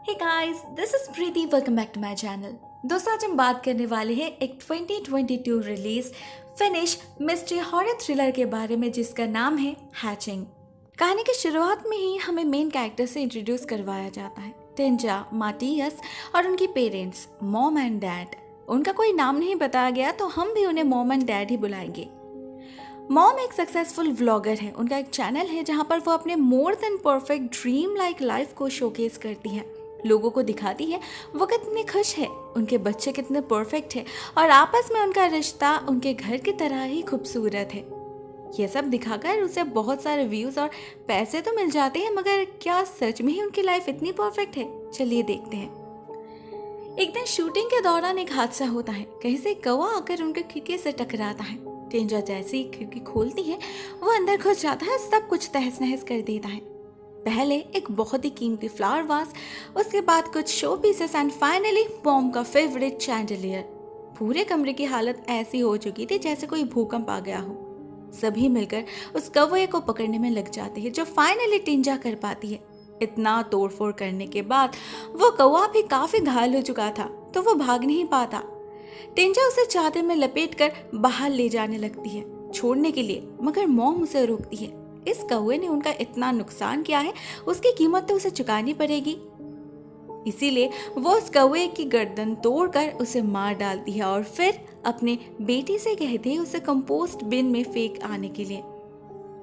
Hey guys, this is Preeti. Welcome back to my channel. दोस्तों, आज हम बात करने वाले हैं एक 2022 release Finnish mystery horror thriller के बारे में जिसका नाम है हैचिंग। कहानी की शुरुआत में ही हमें मेन कैरेक्टर से इंट्रोड्यूस करवाया जाता है, टिंजा, माटियस और उनकी पेरेंट्स मॉम एंड डैड। उनका कोई नाम नहीं बताया गया तो हम भी उन्हें मॉम एंड डैड ही बुलाएंगे। मॉम एक सक्सेसफुल व्लॉगर है। उनका एक चैनल है जहां पर वो अपने more than perfect dream like life को शोकेस करती है, लोगों को दिखाती है वो कितनी खुश है, उनके बच्चे कितने परफेक्ट है और आपस में उनका रिश्ता उनके घर की तरह ही खूबसूरत है। ये सब दिखाकर उसे बहुत सारे व्यूज और पैसे तो मिल जाते हैं, मगर क्या सच में ही उनकी लाइफ इतनी परफेक्ट है? चलिए देखते हैं। एक दिन शूटिंग के दौरान एक हादसा होता है। कहीं से कौवा आकर उनके खिड़की से टकराता है। टिंजा जैसे ही खिड़की खोलती है वो अंदर घुस जाता है, सब कुछ तहस नहस कर देता है। पहले एक बहुत ही कीमती फ्लावर वास, उसके बाद कुछ show pieces and finally mom का फेवरेट चैंडलियर। पूरे कमरे की हालत ऐसी हो चुकी थी जैसे कोई भूकंप आ गया हो। सभी मिलकर उस कौवे को पकड़ने में लग जाते हैं, जो फाइनली टिंजा कर पाती है। इतना तोड़फोड़ करने के बाद वो कौवा भी काफी घायल हो चुका था तो वो भाग नहीं पाता। टिंजा उसे चादर में लपेटकर बाहर ले जाने लगती है छोड़ने के लिए, मगर मॉम उसे रोकती है। इस कौवे ने उनका इतना नुकसान किया है, उसकी कीमत तो उसे चुकानी पड़ेगी। इसीलिए वो उस कौवे की गर्दन तोड़कर उसे मार डालती है और फिर अपने बेटी से कहती है उसे कंपोस्ट बिन में फेंक आने के लिए।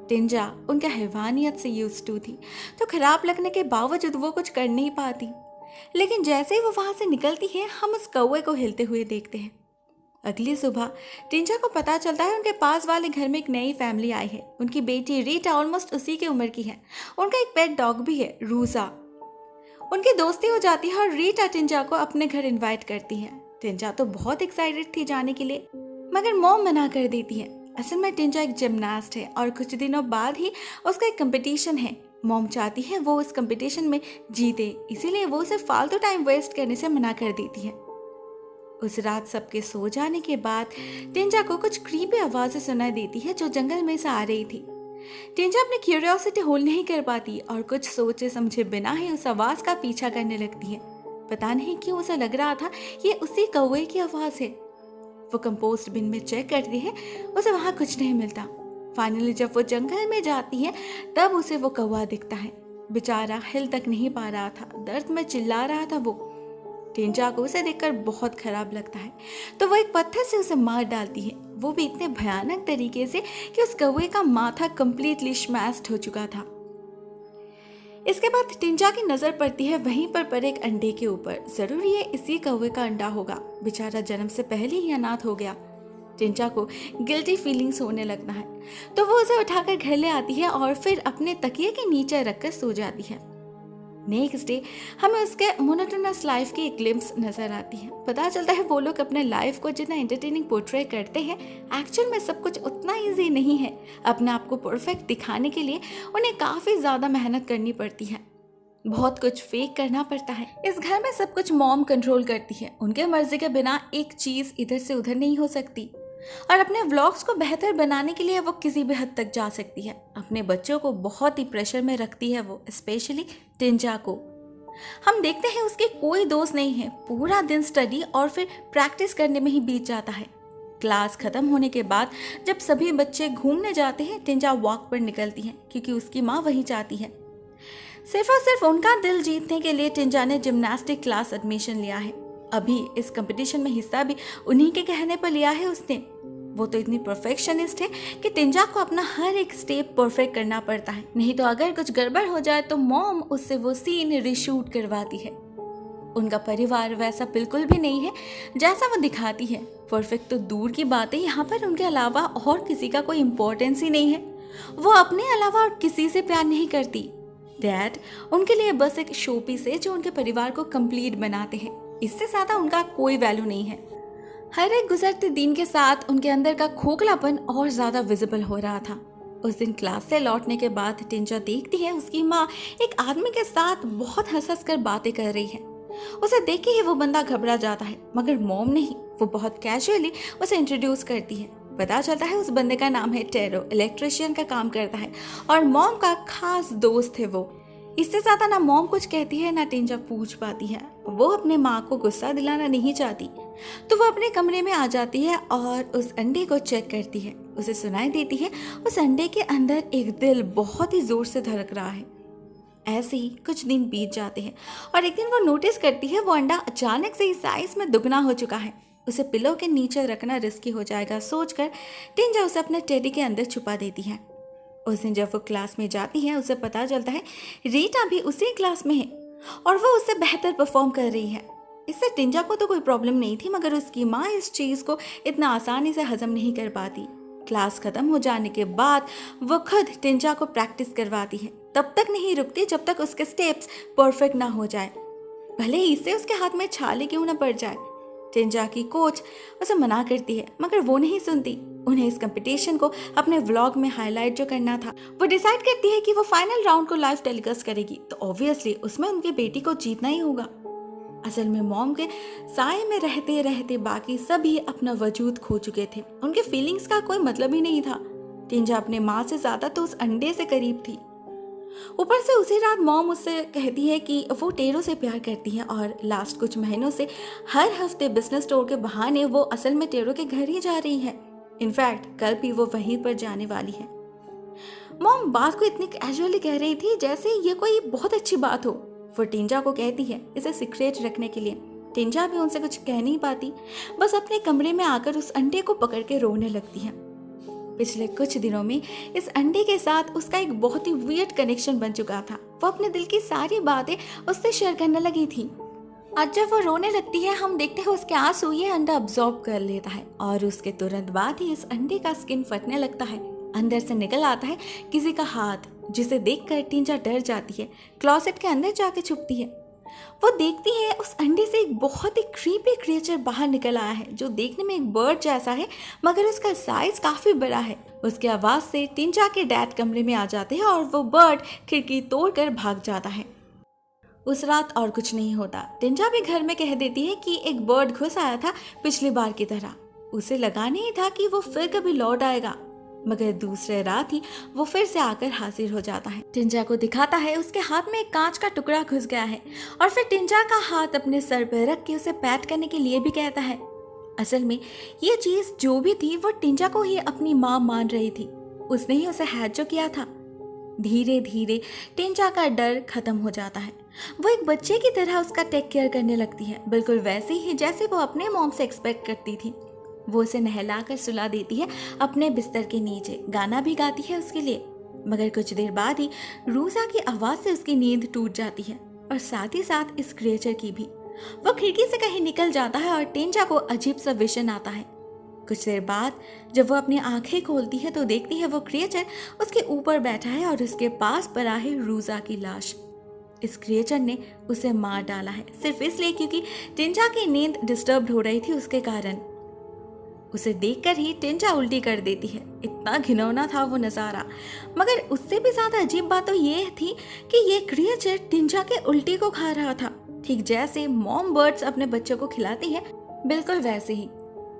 टिंजा उनका हैवानियत से यूज्ड टू थी, तो खराब लगने के बावजूद वो कुछ कर नहीं पाती। लेकिन जैसे ही वो वहां से निकलती है, हम उस कौवे को हिलते हुए देखते हैं। अगली सुबह टिंजा को पता चलता है उनके पास वाले घर में एक नई फैमिली आई है। उनकी बेटी रीटा ऑलमोस्ट उसी की उम्र की है। उनका एक पेट डॉग भी है, रूजा। उनकी दोस्ती हो जाती है और रीटा टिंजा को अपने घर इनवाइट करती है। टिंजा तो बहुत एक्साइटेड थी जाने के लिए, मगर मॉम मना कर देती है। असल में टिंजा एक जिमनास्ट है और कुछ दिनों बाद ही उसका एक कंपटीशन है। मॉम चाहती है वो उस कंपटीशन में जीते, इसीलिए वो उसे फालतू टाइम वेस्ट करने से मना कर देती है। उस रात सबके सो जाने के बाद टिंजा को कुछ क्रीपी आवाजें सुनाई देती है जो जंगल में से आ रही थी। टिंजा अपनी क्यूरियोसिटी होल्ड नहीं कर पाती और कुछ सोचे समझे बिना ही उस आवाज का पीछा करने लगती है। पता नहीं क्यों उसे लग रहा था ये उसी कौवे की आवाज है। वो कंपोस्ट बिन में चेक करती है, उसे वहां कुछ नहीं मिलता। फाइनली जब वो जंगल में जाती है तब उसे वो कौवा दिखता है। बेचारा हिल तक नहीं पा रहा था, दर्द में चिल्ला रहा था वो। टिंजा को उसे देखकर बहुत खराब लगता है तो वो एक पत्थर से उसे मार डालती है, वो भी इतने भयानक तरीके से कि उस कौवे का माथा कंप्लीटली स्मैश्ड हो चुका था। इसके बाद टिंजा की नजर पड़ती है वहीं पर पड़े एक अंडे के ऊपर। जरूर ये इसी कौवे का अंडा होगा। बेचारा जन्म से पहले ही अनाथ हो गया। टिंजा को गिल्टी फीलिंग्स होने लगता है तो वो उसे उठाकर घर ले आती है और फिर अपने तकिए के नीचे रखकर सो जाती है। नेक्स्ट डे हमें उसके मोनोटोनस लाइफ की एक ग्लिम्स नजर आती है। पता चलता है वो लोग अपने लाइफ को जितना एंटरटेनिंग पोर्ट्रे करते हैं, एक्चुअल में सब कुछ उतना इजी नहीं है। अपने आप को परफेक्ट दिखाने के लिए उन्हें काफी ज्यादा मेहनत करनी पड़ती है, बहुत कुछ फेक करना पड़ता है। इस घर में सब कुछ मॉम कंट्रोल करती है। उनके मर्जी के बिना एक चीज इधर से उधर नहीं हो सकती और अपने व्लॉग्स को बेहतर बनाने के लिए वो किसी भी हद तक जा सकती है। अपने बच्चों को बहुत ही प्रेशर में रखती है वो, स्पेशली टिंजा को। हम देखते हैं उसके कोई दोस्त नहीं है, पूरा दिन स्टडी और फिर प्रैक्टिस करने में ही बीत जाता है। क्लास खत्म होने के बाद जब सभी बच्चे घूमने जाते हैं, टिंजा वॉक पर निकलती है क्योंकि उसकी माँ वही चाहती है। सिर्फ और सिर्फ उनका दिल जीतने के लिए टिंजा ने जिम्नास्टिक क्लास एडमिशन लिया है। अभी इस कंपटीशन में हिस्सा भी उन्हीं के कहने पर लिया है उसने। वो तो इतनी परफेक्शनिस्ट है कि टिंजा को अपना हर एक स्टेप परफेक्ट करना पड़ता है, नहीं तो अगर कुछ गड़बड़ हो जाए तो मॉम उससे वो सीन रिशूट करवाती है। उनका परिवार वैसा बिल्कुल भी नहीं है जैसा वो दिखाती है। परफेक्ट तो दूर की बात है, यहाँ पर उनके अलावा और किसी का कोई इम्पोर्टेंस ही नहीं है। वो अपने अलावा और किसी से प्यार नहीं करती। डैड उनके लिए बस एक शो पीस है जो उनके परिवार को कंप्लीट बनाते हैं, इससे ज्यादा उनका कोई वैल्यू नहीं है। हर एक गुजरते दिन के साथ उनके अंदर का खोखलापन और ज्यादा विजिबल हो रहा था। उस दिन क्लास से लौटने के बाद टिंजा देखती है उसकी माँ एक आदमी के साथ बहुत हंस हंस कर बातें कर रही है। उसे देख के ही वो बंदा घबरा जाता है, मगर मॉम नहीं, वो बहुत कैजुअली उसे इंट्रोड्यूस करती है। पता चलता है उस बंदे का नाम है टेरो, इलेक्ट्रिशियन का काम करता है और मॉम का खास दोस्त है वो। इससे ज्यादा ना मॉम कुछ कहती है ना टिंजा पूछ पाती है। वो अपने माँ को गुस्सा दिलाना नहीं चाहती, तो वो अपने कमरे में आ जाती है और उस अंडे को चेक करती है। उसे सुनाई देती है उस अंडे के अंदर एक दिल बहुत ही जोर से धड़क रहा है। ऐसे ही कुछ दिन बीत जाते हैं और एक दिन वो नोटिस करती है वो अंडा अचानक से ही साइज में दुगना हो चुका है। उसे पिलो के नीचे रखना रिस्की हो जाएगा सोचकर टिंजा उसे अपने टेडी के अंदर छुपा देती है। उस दिन जब वो क्लास में जाती है उसे पता चलता है रीटा भी उसी क्लास में है और वो उससे बेहतर परफॉर्म कर रही है। इससे टिंजा को तो कोई प्रॉब्लम नहीं थी, मगर उसकी माँ इस चीज़ को इतना आसानी से हजम नहीं कर पाती। क्लास खत्म हो जाने के बाद वो खुद टिंजा को प्रैक्टिस करवाती है। तब तक नहीं रुकती जब तक उसके स्टेप्स परफेक्ट ना हो जाए, भले ही इससे उसके हाथ में छाले क्यों ना पड़ जाए। टिंजा की कोच उसे मना करती है, मगर वो नहीं सुनती। उन्हें इस कंपटीशन को अपने व्लॉग में हाईलाइट जो करना था, वो डिसाइड करती है कि वो फाइनल राउंड को लाइव टेलीकास्ट करेगी, तो ऑब्वियसली उसमें उनकी बेटी को जीतना ही होगा। असल में मॉम के साए में रहते रहते बाकी सभी अपना वजूद खो चुके थे। उनके फीलिंग्स का कोई मतलब ही नहीं था। टिंजा अपने माँ से ज्यादा तो उस अंडे से करीब थी। ऊपर से उसी रात मॉम उससे कहती है कि वो टेरो से प्यार करती है और लास्ट कुछ महीनों से हर हफ्ते बिजनेस टूर के बहाने वो असल में टेरो के घर ही जा रही है। इनफैक्ट कल भी वो वहीं पर जाने वाली है। मॉम बात को इतनी कैजुअली कह रही थी जैसे ये कोई बहुत अच्छी बात हो। वो टिंजा को कहती है इसे सीक्रेट रखने के लिए। टिंजा भी उनसे कुछ कह नहीं पाती, बस अपने कमरे में आकर उस अंडे को पकड़ के रोने लगती है। पिछले कुछ दिनों में इस अंडे के साथ उसका एक बहुत ही वियर्ड कनेक्शन बन चुका था। वो अपने दिल की सारी बातें उससे शेयर करने लगी थी। आज जब वो रोने लगती है हम देखते हैं उसके आंसू ये अंडा अब्सॉर्ब कर लेता है और उसके तुरंत बाद ही इस अंडे का स्किन फटने लगता है। अंदर से निकल आता है किसी का हाथ, जिसे देखकर टिंजा डर जाती है। क्लोसेट के अंदर जाके छुपती है। वो देखती है उस अंडे से एक बहुत ही क्रीपी क्रिएचर बाहर निकल आया है, जो देखने में एक बर्ड जैसा है मगर उसका साइज काफी बड़ा है। उसकी आवाज से टिंजा के डैड कमरे में आ जाते हैं और वो बर्ड खिड़की तोड़कर भाग जाता है। उस रात और कुछ नहीं होता। टिंजा भी घर में कह देती है कि एक बर्ड घुस आया था पिछली बार की तरह। उसे लगा नहीं था कि वो फिर कभी लौट आएगा, मगर दूसरे रात ही वो फिर से आकर हाजिर हो जाता है। टिंजा को दिखाता है उसके हाथ में एक कांच का टुकड़ा घुस गया है और फिर टिंजा का हाथ अपने सर पर रख के उसे पैट करने के लिए भी कहता है। असल में ये चीज जो भी थी वो टिंजा को ही अपनी माँ मान रही थी। उसने ही उसे हैच जो किया था। धीरे धीरे टिंजा का डर खत्म हो जाता है। वो एक बच्चे की तरह उसका टेक केयर करने लगती है, बिल्कुल वैसे ही जैसे वो अपने मॉम से एक्सपेक्ट करती थी। वो उसे नहलाकर सुला देती है अपने बिस्तर के नीचे, गाना भी गाती है उसके लिए। मगर कुछ देर बाद ही रूजा की आवाज से उसकी नींद टूट जाती है और साथ ही साथ इस क्रिएचर की भी। वो खिड़की से कहीं निकल जाता है और टिंजा को अजीब सा विजन आता है। कुछ देर बाद जब वो अपनी आंखें खोलती है तो देखती है वो क्रिएचर उसके ऊपर बैठा है और उसके पास पड़ा है रूजा की लाश। इस क्रिएचर ने उसे मार डाला है सिर्फ इसलिए क्योंकि टिंजा की नींद डिस्टर्ब हो रही थी उसके कारण। उसे देखकर ही टिंजा उल्टी कर देती है। इतना घिनौना था वो नज़ारा, मगर उससे भी ज्यादा अजीब बात तो ये थी कि ये क्रिएचर टिंजा के उल्टी को खा रहा था, ठीक जैसे मॉम बर्ड्स अपने बच्चों को खिलाती है, बिल्कुल वैसे ही।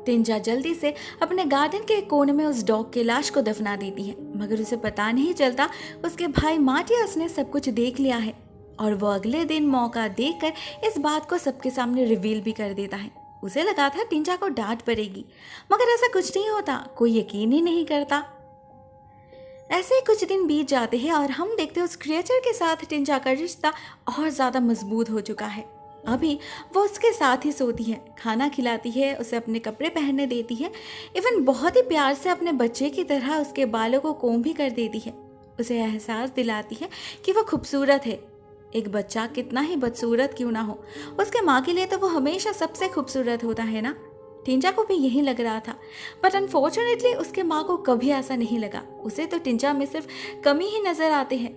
टिंजा जल्दी से अपने गार्डन के कोने में उस डॉग की लाश को दफना देती है, मगर उसे पता नहीं चलता उसके भाई माटियास ने सब कुछ देख लिया है और वो अगले दिन मौका देखकर इस बात को सबके सामने रिवील भी कर देता है। उसे लगा था टिंजा को डांट पड़ेगी, मगर ऐसा कुछ नहीं होता। कोई यकीन ही नहीं करता। ऐसे ही कुछ दिन बीत जाते हैं और हम देखते हैं उस क्रिएचर के साथ टिंजा का रिश्ता और ज्यादा मजबूत हो चुका है। अभी वो उसके साथ ही सोती है, खाना खिलाती है, उसे अपने कपड़े पहनने देती है, इवन बहुत ही प्यार से अपने बच्चे की तरह उसके बालों को कोम भी कर देती है। उसे एहसास दिलाती है कि वो खूबसूरत है। एक बच्चा कितना ही बदसूरत क्यों ना हो, उसके माँ के लिए तो वो हमेशा सबसे खूबसूरत होता है ना। टिंजा को भी यही लग रहा था, बट अनफॉर्चुनेटली उसके माँ को कभी ऐसा नहीं लगा। उसे तो टिंजा में सिर्फ कमी ही नजर आते हैं।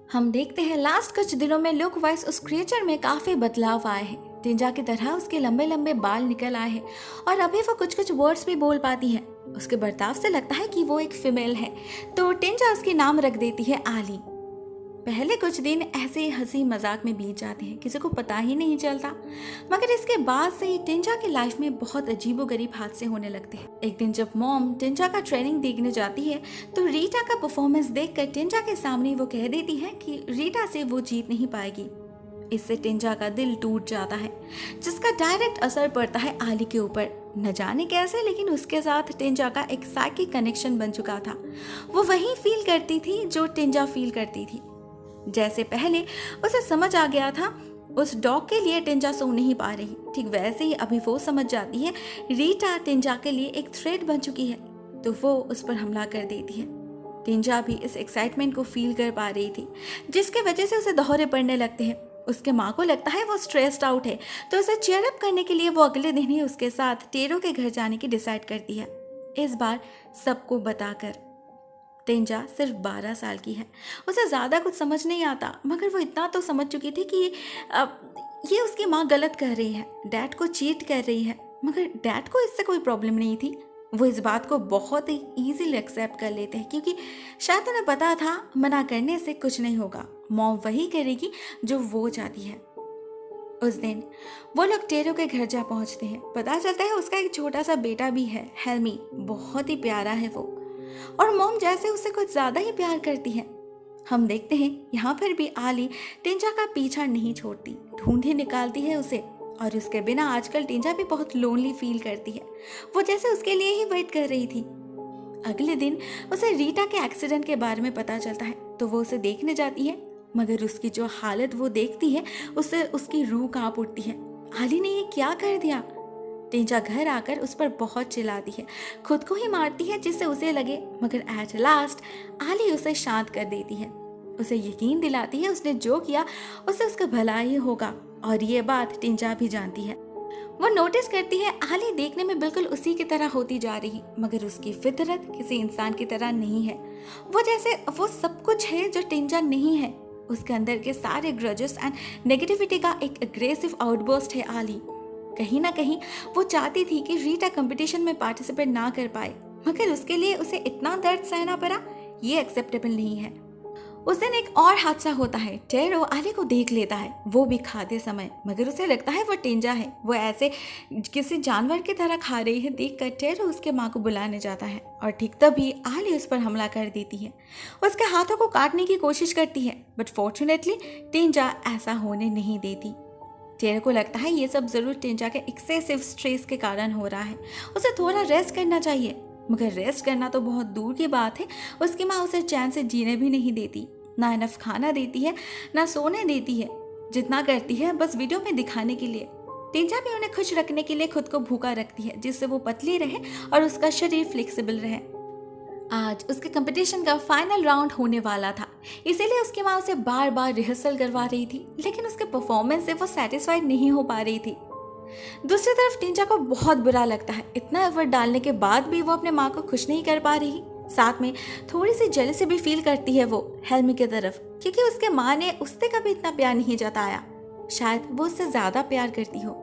हम देखते हैं लास्ट कुछ दिनों में लुक वाइज उस क्रिएचर में काफी बदलाव आए हैं। टिंजा की तरह उसके लंबे लंबे बाल निकल आए हैं और अभी वो कुछ कुछ वर्ड्स भी बोल पाती है। उसके बर्ताव से लगता है कि वो एक फीमेल है, तो टिंजा उसके नाम रख देती है आली। पहले कुछ दिन ऐसे ही हंसी मजाक में बीत जाते हैं, किसी को पता ही नहीं चलता। मगर इसके बाद से ही टिंजा की लाइफ में बहुत अजीबोगरीब हादसे होने लगते हैं। एक दिन जब मॉम टिंजा का ट्रेनिंग देखने जाती है तो रीटा का परफॉर्मेंस देखकर टिंजा के सामने वो कह देती है कि रीटा से वो जीत नहीं पाएगी। इससे टिंजा का दिल टूट जाता है, जिसका डायरेक्ट असर पड़ता है आली के ऊपर। न जाने कैसे, लेकिन उसके साथ टिंजा का एक साइकिक कनेक्शन बन चुका था। वो वही फील करती थी जो टिंजा फील करती थी। जैसे पहले उसे समझ आ गया था उस डॉग के लिए टिंजा सो नहीं पा रही, ठीक वैसे ही अभी वो समझ जाती है रीटा टिंजा के लिए एक थ्रेट बन चुकी है, तो वो उस पर हमला कर देती है। टिंजा भी इस एक्साइटमेंट को फील कर पा रही थी, जिसके वजह से उसे दौरे पड़ने लगते हैं। उसके माँ को लगता है वो स्ट्रेस्ड आउट है, तो उसे चीयर अप करने के लिए वो अगले दिन ही उसके साथ टेरो के घर जाने की डिसाइड करती है। इस बार सबको बताकर। टिंजा सिर्फ 12 साल की है, उसे ज़्यादा कुछ समझ नहीं आता, मगर वो इतना तो समझ चुकी थी कि ये उसकी माँ गलत कर रही है, डैड को चीट कर रही है। मगर डैड को इससे कोई प्रॉब्लम नहीं थी, वो इस बात को बहुत ही ईजीली एक्सेप्ट कर लेते हैं, क्योंकि शायद उन्हें पता था मना करने से कुछ नहीं होगा, मॉम वही करेगी जो वो चाहती है। उस दिन वो लोग टेरो के घर जा पहुंचते हैं। पता चलता है उसका एक छोटा सा बेटा भी है, हेल्मी, बहुत ही प्यारा है वो, और मॉम जैसे उससे कुछ ज़्यादा ही प्यार करती है। हम देखते हैं यहाँ पर भी आली टिंजा का पीछा नहीं छोड़ती, ढूंढे निकालती है उसे, और उसके बिना आजकल टिंजा भी बहुत लोनली फील करती है। वो जैसे उसके लिए ही वेट कर रही थी। अगले दिन उसे रीटा के एक्सीडेंट के बारे में पता चलता है, तो वो उसे देखने जाती है, मगर उसकी जो हालत वो देखती है उससे उसकी रूह कांप उठती है। आली ने ये क्या कर दिया? टिंजा घर आकर उस पर बहुत चिल्लाती है, खुद को ही मारती है जिससे उसे लगे, मगर एट लास्ट आली उसे शांत कर देती है। उसे यकीन दिलाती है उसने जो किया उसे उसका भला ही होगा, और ये बात टिंजा भी जानती है। वो नोटिस करती है आली देखने में बिल्कुल उसी की तरह होती जा रही, मगर उसकी फितरत किसी इंसान की तरह नहीं है। वो जैसे वो सब कुछ है जो टिंजा नहीं है। उसके अंदर के सारे ग्रजेस एंड नेगेटिविटी का एक अग्रेसिव आउटबर्स्ट है आली। कहीं ना कहीं वो चाहती थी कि रीटा कंपटीशन में पार्टिसिपेट ना कर पाए, मगर उसके लिए उसे इतना दर्द सहना पड़ा, ये एक्सेप्टेबल नहीं है। उस दिन एक और हादसा होता है। टेरो आली को देख लेता है, वो भी खाते समय, मगर उसे लगता है वो टिंजा है, वो ऐसे किसी जानवर की तरह खा रही है। देखकर टेरो उसके माँ को बुलाने जाता है, और ठीक तभी आली उस पर हमला कर देती है। उसके हाथों को काटने की कोशिश करती है, बट फॉर्चुनेटली टिंजा ऐसा होने नहीं देती। टेरो को लगता है ये सब जरूर टिंजा के एक्सेसिव स्ट्रेस के कारण हो रहा है, उसे थोड़ा रेस्ट करना चाहिए। मगर रेस्ट करना तो बहुत दूर की बात है, उसकी माँ उसे चैन से जीने भी नहीं देती, ना इनफ खाना देती है, ना सोने देती है। जितना करती है बस वीडियो में दिखाने के लिए। टिंजा भी उन्हें खुश रखने के लिए खुद को भूखा रखती है, जिससे वो पतली रहे और उसका शरीर फ्लेक्सिबल रहे। आज उसके कंपटीशन का फाइनल राउंड होने वाला था, इसीलिए उसकी माँ उसे बार बार रिहर्सल करवा रही थी, लेकिन उसके परफॉर्मेंस से वो सेटिस्फाइड नहीं हो पा रही थी। दूसरी तरफ टिंजा को बहुत बुरा लगता है, इतना एफर्ट डालने के बाद भी वो अपने माँ को खुश नहीं कर पा रही। साथ में थोड़ी सी जेलसी भी फील करती है वो हेल्मी की तरफ, क्योंकि उसके माँ ने उससे कभी इतना प्यार नहीं जताया, शायद वो उससे ज्यादा प्यार करती हो।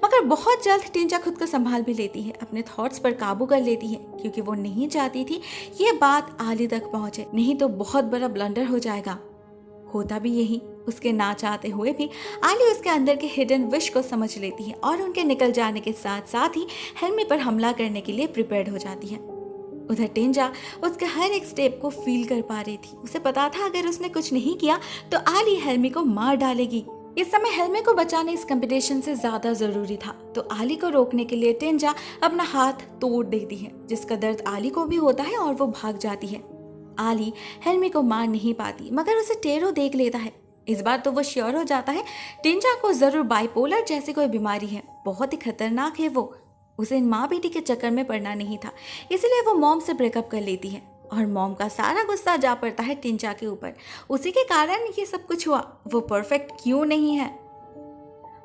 मगर बहुत जल्द टिंजा खुद को संभाल भी लेती है, अपने थॉट्स पर काबू कर लेती है, क्योंकि वो नहीं चाहती थी ये बात आली तक पहुंचे, नहीं तो बहुत बड़ा ब्लंडर हो जाएगा। होता भी यही, उसके ना चाहते हुए भी आली उसके अंदर के हिडन विश को समझ लेती है, और उनके निकल जाने के साथ साथ ही हेल्मी पर हमला करने के लिए प्रिपेयर्ड हो जाती है। उधर टिंजा उसके हर एक स्टेप को फील कर पा रही थी। उसे पता था अगर उसने कुछ नहीं किया तो आली हेल्मी को मार डालेगी। इस समय हेल्मी को बचाना इस कंपटीशन से ज्यादा जरूरी था, तो आली को रोकने के लिए टिंजा अपना हाथ तोड़ देती है, जिसका दर्द आली को भी होता है और वो भाग जाती है। आली हेल्मी को मार नहीं पाती, मगर उसे टेरो देख लेता है। इस बार तो वो श्योर हो जाता है टिंजा को जरूर बाइपोलर जैसी कोई बीमारी है, बहुत ही खतरनाक है वो। उसे माँ बेटी के चक्कर में पड़ना नहीं था, इसलिए वो मॉम से ब्रेकअप कर लेती है, और मॉम का सारा गुस्सा जा पड़ता है टिंजा के ऊपर। उसी के कारण ये सब कुछ हुआ, वो परफेक्ट क्यों नहीं है।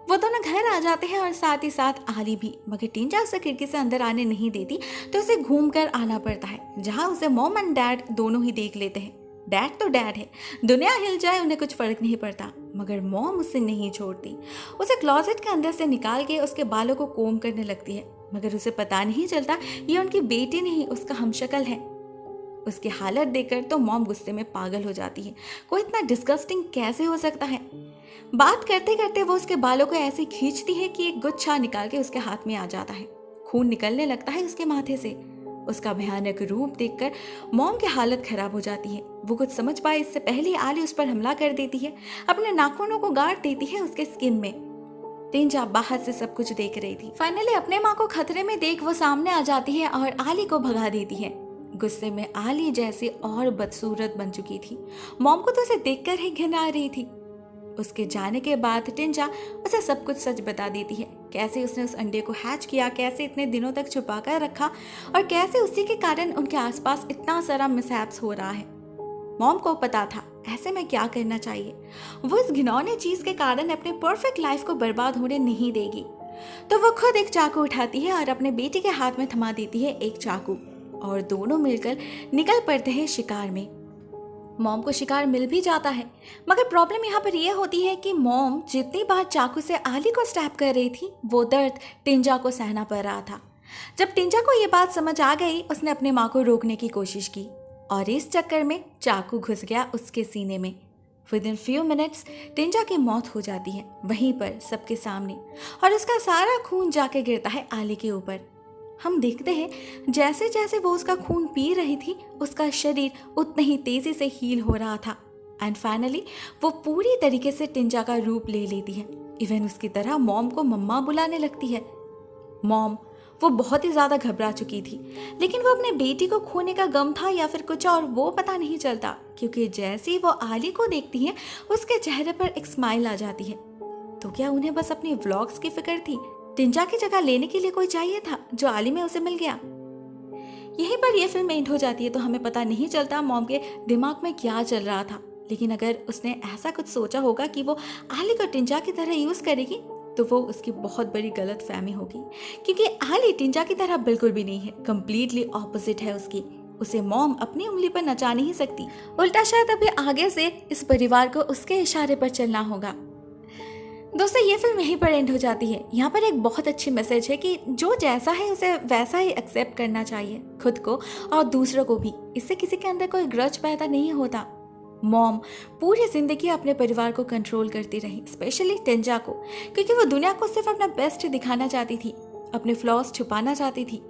वो दोनों घर आ जाते हैं और साथ ही साथ आली भी, मगर टिंजा उसे खिड़की से अंदर आने नहीं देती, तो उसे घूमकर आना पड़ता है, जहाँ उसे मॉम एंड डैड दोनों ही देख लेते हैं। डैड तो डैड है, दुनिया हिल जाए उन्हें कुछ फर्क नहीं पड़ता, मगर मॉम उसे नहीं छोड़ती। उसे क्लॉजेट के अंदर से निकाल के उसके बालों को कोम करने लगती है, मगर उसे पता नहीं चलता ये उनकी बेटी नहीं उसका हमशक्ल है। उसकी हालत देखकर तो मॉम गुस्से में पागल हो जाती है। कोई इतना डिस्गस्टिंग कैसे हो सकता है। बात करते करते वो उसके बालों को ऐसे खींचती है कि एक गुच्छा निकाल के उसके हाथ में आ जाता है। खून निकलने लगता है उसके माथे से। उसका भयानक रूप देखकर मॉम की हालत खराब हो जाती है। वो कुछ समझ पाए इससे पहले ही आली उस पर हमला कर देती है, अपने नाखूनों को गाड़ देती है उसके स्किन में। टिंजा बाहर से सब कुछ देख रही थी। फाइनली अपने माँ को खतरे में देख वो सामने आ जाती है और आली को भगा देती है। गुस्से में आली जैसी और बदसूरत बन चुकी थी। मॉम को तो उसे देखकर ही घिन आ रही थी। उसके जाने के बाद टिंजा उसे सब कुछ सच बता देती है, कैसे उसने उस अंडे को हैच किया, कैसे इतने दिनों तक छुपा कर रखा और कैसे उसी के कारण उनके आसपास इतना सारा मिसहैप्स हो रहा है। मॉम को पता था ऐसे में क्या करना चाहिए। वो इस घिनौने चीज के कारण अपने परफेक्ट लाइफ को बर्बाद होने नहीं देगी। तो वो खुद एक चाकू उठाती है और अपने बेटे के हाथ में थमा देती है एक चाकू, और दोनों मिलकर निकल पड़ते हैं शिकार में। मॉम को शिकार मिल भी जाता है, मगर प्रॉब्लम यहाँ पर यह होती है कि मॉम जितनी बार चाकू से आली को स्टैब कर रही थी, वो दर्द टिंजा को सहना पड़ रहा था। जब टिंजा को ये बात समझ आ गई, उसने अपने माँ को रोकने की कोशिश की और इस चक्कर में चाकू घुस गया उसके सीने में। विदिन फ्यू मिनट्स टिंजा की मौत हो जाती है वहीं पर सबके सामने, और उसका सारा खून जाके गिरता है आली के ऊपर। हम देखते हैं जैसे जैसे वो उसका खून पी रही थी, उसका शरीर उतने ही तेजी से हील हो रहा था एंड फाइनली वो पूरी तरीके से टिंजा का रूप ले लेती है। इवन उसकी तरह मॉम को मम्मा बुलाने लगती है। मॉम वो बहुत ही ज्यादा घबरा चुकी थी, लेकिन वो अपने बेटी को खोने का गम था या फिर कुछ और वो पता नहीं चलता, क्योंकि जैसे ही वो आली को देखती है उसके चेहरे पर एक स्माइल आ जाती है। तो क्या उन्हें बस अपनी व्लॉग्स की फिक्र थी? टिंजा की जगह लेने के लिए कोई चाहिए था जो आली में उसे मिल गया। यहीं पर यह फिल्म एंड हो जाती है, तो हमें पता नहीं चलता मॉम के दिमाग में क्या चल रहा था। लेकिन अगर उसने ऐसा कुछ सोचा होगा कि वो आली को टिंजा की तरह यूज करेगी, तो वो उसकी बहुत बड़ी गलत फहमी होगी, क्योंकि आली टिंजा की तरह बिल्कुल भी नहीं है, कंप्लीटली ऑपोजिट है उसकी। उसे मॉम अपनी उंगली पर नचा नहीं सकती, उल्टा शायद अभी आगे से इस परिवार को उसके इशारे पर चलना होगा। दोस्तों, ये फिल्म यहीं पर एंड हो जाती है। यहाँ पर एक बहुत अच्छी मैसेज है कि जो जैसा है उसे वैसा ही एक्सेप्ट करना चाहिए, खुद को और दूसरों को भी। इससे किसी के अंदर कोई ग्रज पैदा नहीं होता। मॉम पूरी जिंदगी अपने परिवार को कंट्रोल करती रही, स्पेशली टिंजा को, क्योंकि वो दुनिया को सिर्फ अपना बेस्ट दिखाना चाहती थी, अपने फ्लॉज छुपाना चाहती थी।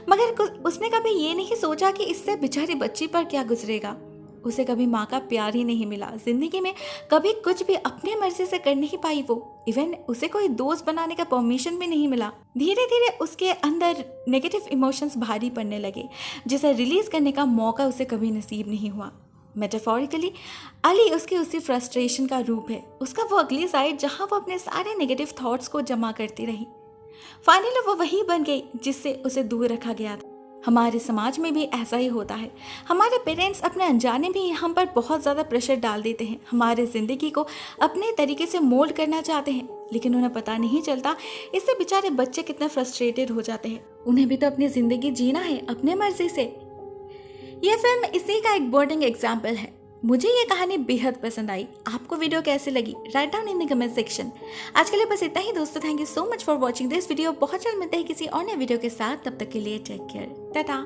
मगर उसने कभी ये नहीं सोचा कि इससे बेचारी बच्ची पर क्या गुजरेगा। उसे कभी माँ का प्यार ही नहीं मिला, जिंदगी में कभी कुछ भी अपने मर्जी से कर नहीं पाई वो। इवन उसे कोई दोस्त बनाने का परमिशन भी नहीं मिला। धीरे धीरे उसके अंदर नेगेटिव इमोशंस भारी पड़ने लगे, जिसे रिलीज करने का मौका उसे कभी नसीब नहीं हुआ। मेटाफोरिकली अली उसकी उसी फ्रस्ट्रेशन का रूप है, उसका वो अगली साइड जहाँ वो अपने सारे नेगेटिव थॉट्स को जमा करती रही। फाइनली वो वही बन गई जिससे उसे दूर रखा गया था। हमारे समाज में भी ऐसा ही होता है। हमारे पेरेंट्स अपने अनजाने भी हम पर बहुत ज़्यादा प्रेशर डाल देते हैं, हमारे ज़िंदगी को अपने तरीके से मोल्ड करना चाहते हैं, लेकिन उन्हें पता नहीं चलता इससे बेचारे बच्चे कितने फ्रस्ट्रेटेड हो जाते हैं। उन्हें भी तो अपनी ज़िंदगी जीना है अपने मर्जी से। यह फिल्म इसी का एक बोर्डिंग एग्जाम्पल है। मुझे ये कहानी बेहद पसंद आई। आपको वीडियो कैसी लगी? Write down in the comment section. आज के लिए बस इतना ही दोस्तों। Thank you so much for watching this video. बहुत जल्द मिलते हैं किसी और नए वीडियो के साथ। तब तक के लिए टेक केयर, टाटा।